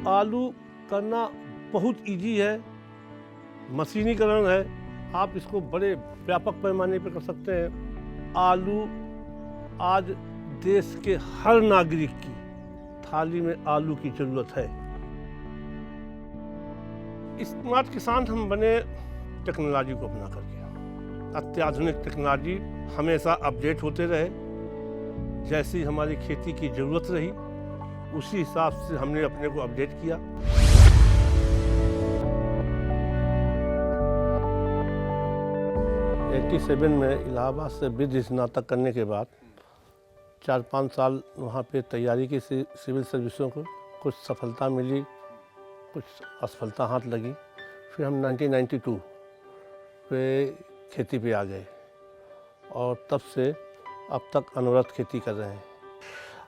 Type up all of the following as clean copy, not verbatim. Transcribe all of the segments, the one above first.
आलू करना बहुत इजी है, मशीनीकरण है। आप इसको बड़े व्यापक पैमाने पर कर सकते हैं। आलू आज देश के हर नागरिक की थाली में आलू की ज़रूरत है। स्मार्ट किसान हम बने टेक्नोलॉजी को अपना करके। अत्याधुनिक टेक्नोलॉजी हमेशा अपडेट होते रहे। जैसी हमारी खेती की ज़रूरत रही उसी हिसाब से हमने अपने को अपडेट किया। '87 में इलाहाबाद से विधि स्नातक करने के बाद 4-5 साल वहाँ पे तैयारी की सिविल सर्विसों को। कुछ सफलता मिली, कुछ असफलता हाथ लगी। फिर हम 1992 पे खेती पे आ गए और तब से अब तक अनवरत खेती कर रहे हैं।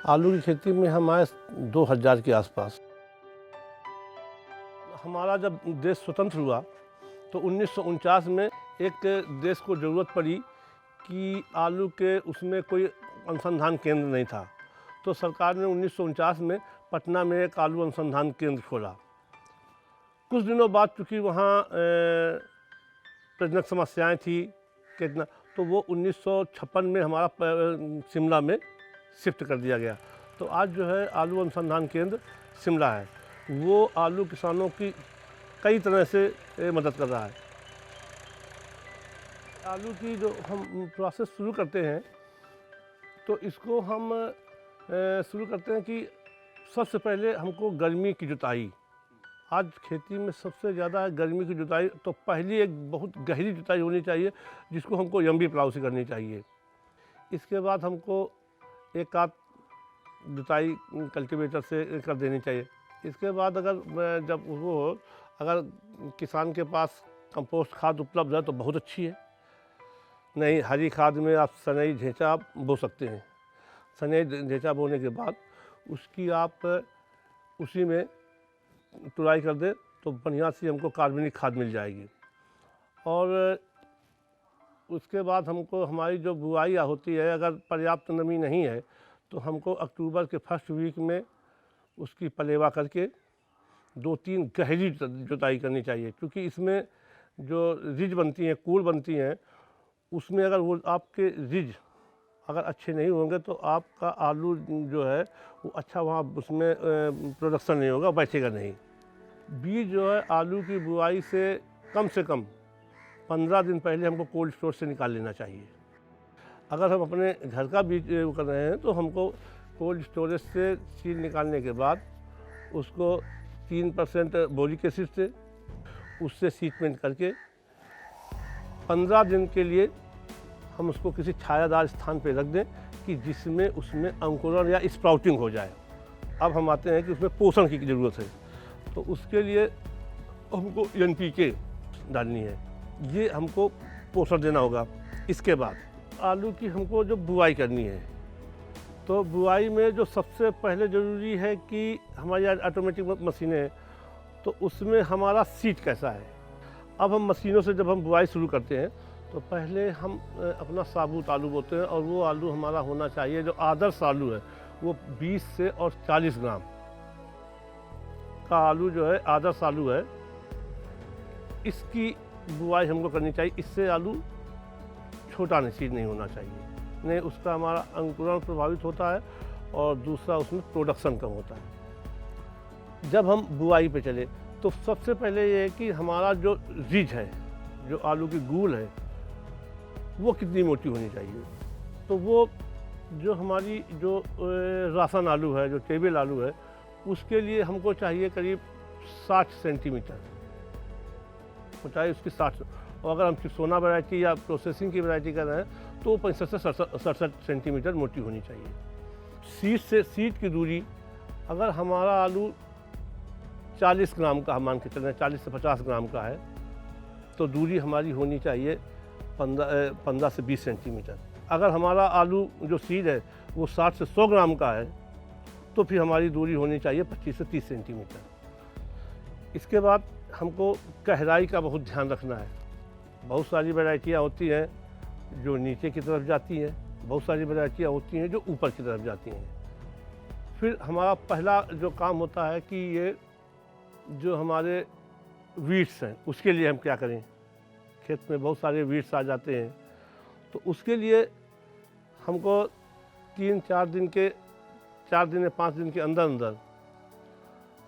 आलू की खेती में हम आए 2000 के आसपास। हमारा जब देश स्वतंत्र हुआ तो 1949 में एक देश को ज़रूरत पड़ी कि आलू के उसमें कोई अनुसंधान केंद्र नहीं था, तो सरकार ने 1949 में पटना में एक आलू अनुसंधान केंद्र खोला। कुछ दिनों बाद चूँकि वहाँ प्रजनक समस्याएं थी कितना, तो वो 1956 में हमारा शिमला में शिफ्ट कर दिया गया। तो आज जो है आलू अनुसंधान केंद्र शिमला है। वो आलू किसानों की कई तरह से मदद कर रहा है। आलू की जो हम प्रोसेस शुरू करते हैं तो इसको हम शुरू करते हैं कि सबसे पहले हमको गर्मी की जुताई। आज खेती में सबसे ज़्यादा गर्मी की जुताई, तो पहली एक बहुत गहरी जुताई होनी चाहिए जिसको हमको यम्बी प्लाव से करनी चाहिए। इसके बाद हमको एक आध जुताई कल्टीवेटर से कर देनी चाहिए। इसके बाद अगर किसान के पास कंपोस्ट खाद उपलब्ध है तो बहुत अच्छी है। नहीं, हरी खाद में आप सनई ढेंचा बो सकते हैं। सनई ढेंचा बोने के बाद उसकी आप उसी में तुड़ाई कर दें तो बढ़िया सी हमको कार्बनिक खाद मिल जाएगी। और उसके बाद हमको हमारी जो बुआई होती है, अगर पर्याप्त नमी नहीं है तो हमको अक्टूबर के फर्स्ट वीक में उसकी पलेवा करके 2-3 गहरी जुताई करनी चाहिए। क्योंकि इसमें जो रिज बनती हैं, कूड़ बनती हैं, उसमें अगर वो आपके रिज अगर अच्छे नहीं होंगे तो आपका आलू जो है वो अच्छा वहाँ उसमें प्रोडक्शन नहीं होगा, बैठेगा नहीं। बीज जो है आलू की बुआई से कम 15 दिन पहले हमको कोल्ड स्टोर से निकाल लेना चाहिए। अगर हम अपने घर का बीज कर रहे हैं तो हमको कोल्ड स्टोरेज से सीड निकालने के बाद उसको 3% बोरिक एसिड से उससे सीटमेंट करके 15 दिन के लिए हम उसको किसी छायादार स्थान पर रख दें कि जिसमें उसमें अंकुरण या स्प्राउटिंग हो जाए। अब हम आते हैं कि उसमें पोषण की ज़रूरत है, तो उसके लिए हमको NPK डालनी है, ये हमको पोषण देना होगा। इसके बाद आलू की हमको जो बुआई करनी है, तो बुआई में जो सबसे पहले ज़रूरी है कि हमारी ऑटोमेटिक मशीनें हैं, तो उसमें हमारा सीड कैसा है। अब हम मशीनों से जब हम बुआई शुरू करते हैं तो पहले हम अपना साबुत आलू बोते हैं, और वो आलू हमारा होना चाहिए, जो आदर्श आलू है वो 20 से और 40 ग्राम का आलू जो है आदर्श आलू है। इसकी बुआई हमको करनी चाहिए। इससे आलू छोटा सीड नहीं होना चाहिए, नहीं उसका हमारा अंकुरण प्रभावित होता है और दूसरा उसमें प्रोडक्शन कम होता है। जब हम बुआई पे चले तो सबसे पहले ये है कि हमारा जो रिज है, जो आलू की गूल है, वो कितनी मोटी होनी चाहिए। तो वो जो हमारी जो राशन आलू है, जो टेबल आलू है, उसके लिए हमको चाहिए करीब 60 सेंटीमीटर ऊंचाई उसकी 60। और अगर हम चिप्सोना वैरायटी या प्रोसेसिंग की वैरायटी कर रहे हैं तो 65 से 67 सेंटीमीटर मोटी होनी चाहिए। सीड से सीड की दूरी, अगर हमारा आलू 40 ग्राम का हम मान के चल रहे हैं, 40 से 50 ग्राम का है, तो दूरी हमारी होनी चाहिए 15 से 20 सेंटीमीटर। अगर हमारा आलू जो सीड है वो 60 से 100 ग्राम का है तो फिर हमारी दूरी होनी चाहिए 25 से 30 सेंटीमीटर। इसके बाद हमको गहराई का बहुत ध्यान रखना है। बहुत सारी वैरायटियाँ होती हैं जो नीचे की तरफ जाती हैं, बहुत सारी वैरायटियाँ होती हैं जो ऊपर की तरफ जाती हैं। फिर हमारा पहला जो काम होता है कि ये जो हमारे वीड्स हैं उसके लिए हम क्या करें। खेत में बहुत सारे वीड्स आ जाते हैं, तो उसके लिए हमको 4 दिन या 5 दिन के अंदर अंदर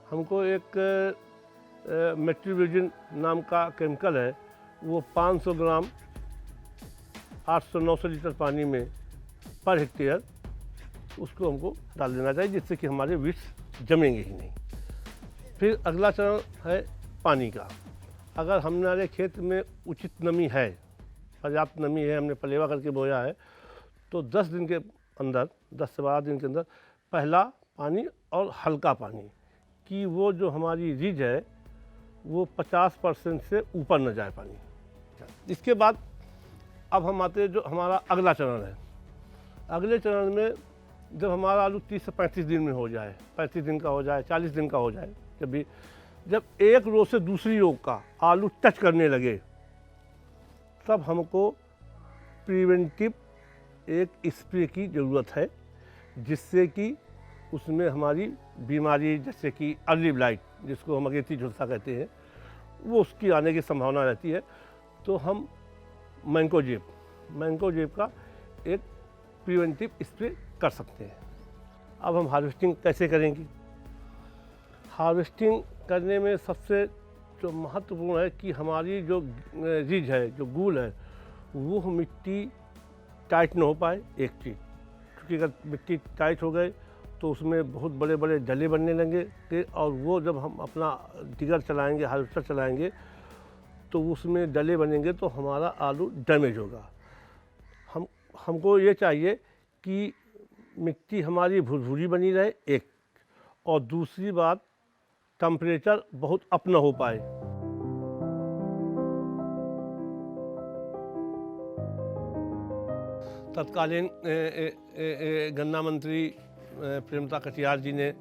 हमको एक मेट्रीविजन नाम का केमिकल है, वो 500 ग्राम 800-900 लीटर पानी में पर हेक्टेयर उसको हमको डाल देना चाहिए, जिससे कि हमारे वीड्स जमेंगे ही नहीं। फिर अगला चरण है पानी का। अगर हमारे खेत में उचित नमी है, पर्याप्त नमी है, हमने पलेवा करके बोया है, तो 10 दिन के अंदर, 10 से 12 दिन के अंदर पहला पानी और हल्का पानी कि वो जो हमारी रिज है वो 50% से ऊपर न जाए पानी। इसके बाद अब हम आते हैं जो हमारा अगला चरण है। अगले चरण में जब हमारा आलू 30 से 35 दिन में हो जाए, 35 दिन का हो जाए, 40 दिन का हो जाए, जब एक रो से दूसरी रो का आलू टच करने लगे, तब हमको प्रिवेंटिव एक स्प्रे की ज़रूरत है, जिससे कि उसमें हमारी बीमारी जैसे कि अर्ली ब्लाइट, जिसको हम अगेती झुलसा कहते हैं, वो उसकी आने की संभावना रहती है। तो हम मैंकोजेब का एक प्रिवेंटिव स्प्रे कर सकते हैं। अब हम हार्वेस्टिंग कैसे करेंगे। हार्वेस्टिंग करने में सबसे जो महत्वपूर्ण है कि हमारी जो रिज है, जो गूल है, वो मिट्टी टाइट ना हो पाए, एक चीज़, क्योंकि अगर मिट्टी टाइट हो गए तो उसमें बहुत बड़े बड़े डले बनने लगेंगे, और वो जब हम अपना डिगर चलाएंगे, हार्वेस्टर चलाएंगे, तो उसमें डले बनेंगे तो हमारा आलू डैमेज होगा। हमको ये चाहिए कि मिट्टी हमारी भुरभुरी बनी रहे, एक, और दूसरी बात टेम्परेचर बहुत अप न हो पाए। तत्कालीन गन्ना मंत्री प्रेमता कटियार जी ने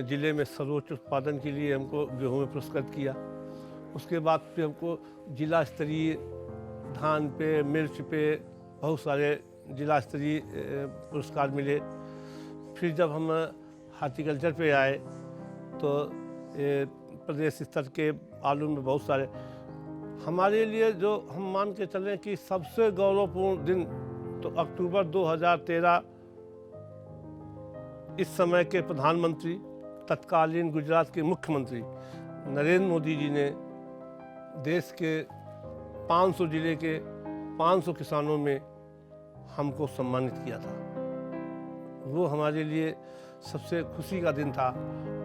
ज़िले में सर्वोच्च उत्पादन के लिए हमको गेहूं में पुरस्कृत किया। उसके बाद फिर हमको जिला स्तरीय धान पे, मिर्च पे बहुत सारे जिला स्तरीय पुरस्कार मिले। फिर जब हम हार्टिकल्चर पे आए तो प्रदेश स्तर के आलू में बहुत सारे, हमारे लिए जो हम मान के चलें कि सबसे गौरवपूर्ण दिन तो अक्टूबर 2013 इस समय के प्रधानमंत्री, तत्कालीन गुजरात के मुख्यमंत्री नरेंद्र मोदी जी ने देश के 500 जिले के 500 किसानों में हमको सम्मानित किया था। वो हमारे लिए सबसे खुशी का दिन था।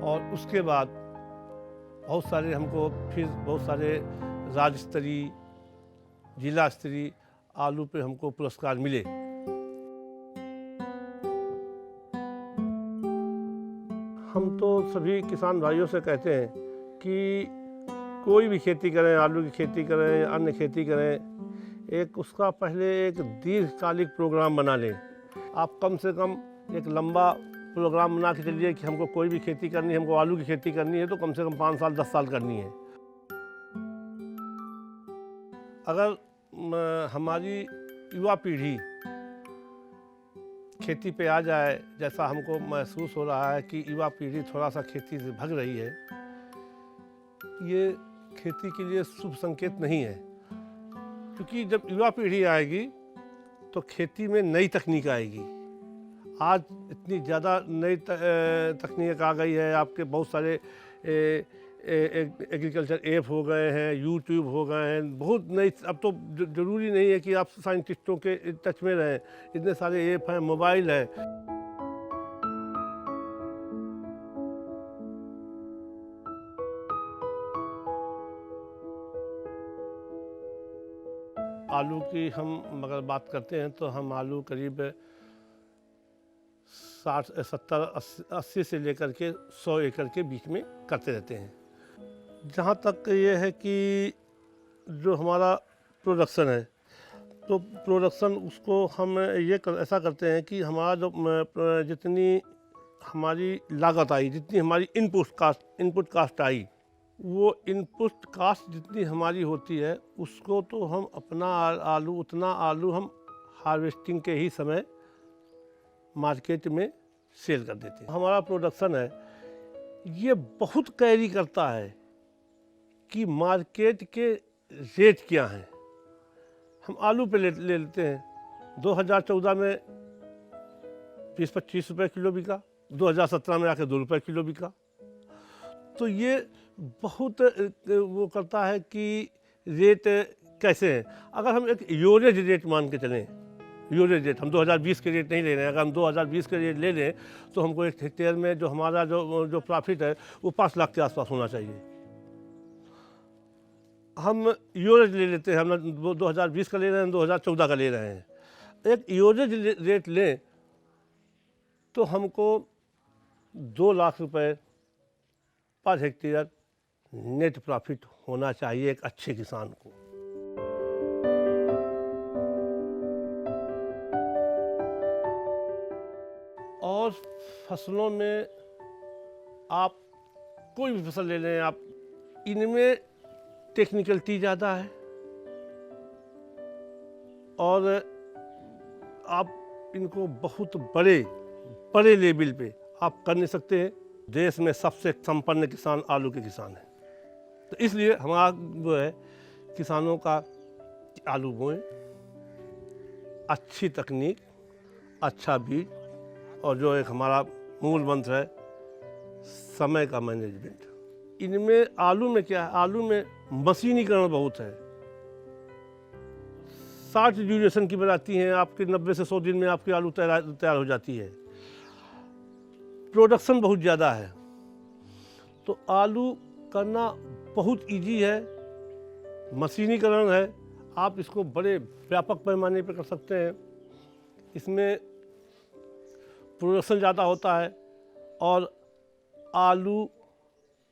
और उसके बाद बहुत सारे हमको फिर बहुत सारे राज्य स्तरीय, जिला स्तरीय आलू पे हमको पुरस्कार मिले। हम तो सभी किसान भाइयों से कहते हैं कि कोई भी खेती करें, आलू की खेती करें, अन्य खेती करें, एक उसका पहले एक दीर्घकालिक प्रोग्राम बना लें। आप कम से कम एक लंबा प्रोग्राम बना के चलिए कि हमको कोई भी खेती करनी है, हमको आलू की खेती करनी है तो कम से कम 5 साल 10 साल करनी है। अगर हमारी युवा पीढ़ी खेती पे आ जाए, जैसा हमको महसूस हो रहा है कि युवा पीढ़ी थोड़ा सा खेती से भाग रही है, ये खेती के लिए शुभ संकेत नहीं है। क्योंकि जब युवा पीढ़ी आएगी तो खेती में नई तकनीक आएगी। आज इतनी ज़्यादा नई तकनीक आ गई है, आपके बहुत सारे एग्रीकल्चर ऐप हो गए हैं, यूट्यूब हो गए हैं, बहुत नई। अब तो ज़रूरी नहीं है कि आप साइंटिस्टों के टच में रहें, इतने सारे ऐप हैं, मोबाइल है। आलू की हम अगर बात करते हैं तो हम आलू करीब 60, 70, 80 से लेकर के 100 एकड़ के बीच में करते रहते हैं। जहाँ तक ये है कि जो हमारा प्रोडक्शन है, तो प्रोडक्शन उसको हम ऐसा करते हैं कि हमारा जो जितनी हमारी लागत आई, जितनी हमारी इनपुट कास्ट आई, वो इनपुट कास्ट जितनी हमारी होती है उसको तो हम उतना आलू हम हार्वेस्टिंग के ही समय मार्केट में सेल कर देते हैं। हमारा प्रोडक्शन है ये बहुत कैरी करता है कि मार्केट के रेट क्या हैं। हम आलू पे ले लेते हैं, 2014 में 20-25 रुपये किलो बिका, 2017 में आके 2 रुपये किलो बिका। तो ये बहुत वो करता है कि रेट कैसे हैं। अगर हम एक एवरेज रेट मान के चलें, एवरेज रेट हम 2020 के रेट नहीं ले रहे हैं, अगर हम 2020 के रेट ले लें तो हमको एक हेक्टेयर में जो हमारा जो प्रॉफिट है वो 5 लाख के आसपास होना चाहिए। हम एवरेज ले लेते हैं, हम 2020 का ले रहे हैं, 2014 का ले रहे हैं। एक एवरेज रेट लें तो हमको 2 लाख रुपए पर हेक्टेयर नेट प्रॉफिट होना चाहिए एक अच्छे किसान को। और फसलों में आप कोई भी फसल ले लें, आप इनमें टेक्निकलिटी ज़्यादा है और आप इनको बहुत बड़े लेवल पे आप कर नहीं सकते हैं। देश में सबसे संपन्न किसान आलू के किसान हैं, तो इसलिए हमारा वो है किसानों का आलू बोएं, अच्छी तकनीक, अच्छा बीज और जो एक हमारा मूल मंत्र है समय का मैनेजमेंट। इनमें आलू में क्या है, आलू में मशीनीकरण बहुत है। 60 ड्यूरेशन की बनाती हैं, आपके 90 से 100 दिन में आपकी आलू तैयार हो जाती है। प्रोडक्शन बहुत ज़्यादा है, तो आलू करना बहुत इजी है, मशीनीकरण है। आप इसको बड़े व्यापक पैमाने पर कर सकते हैं। इसमें प्रोडक्शन ज़्यादा होता है और आलू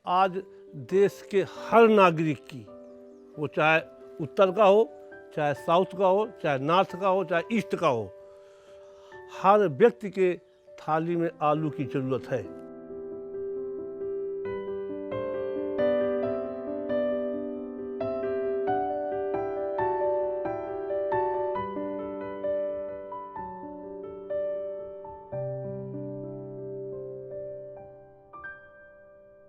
आज देश के हर नागरिक की, वो चाहे उत्तर का हो, चाहे साउथ का हो, चाहे नॉर्थ का हो, चाहे ईस्ट का हो, हर व्यक्ति के थाली में आलू की ज़रूरत है।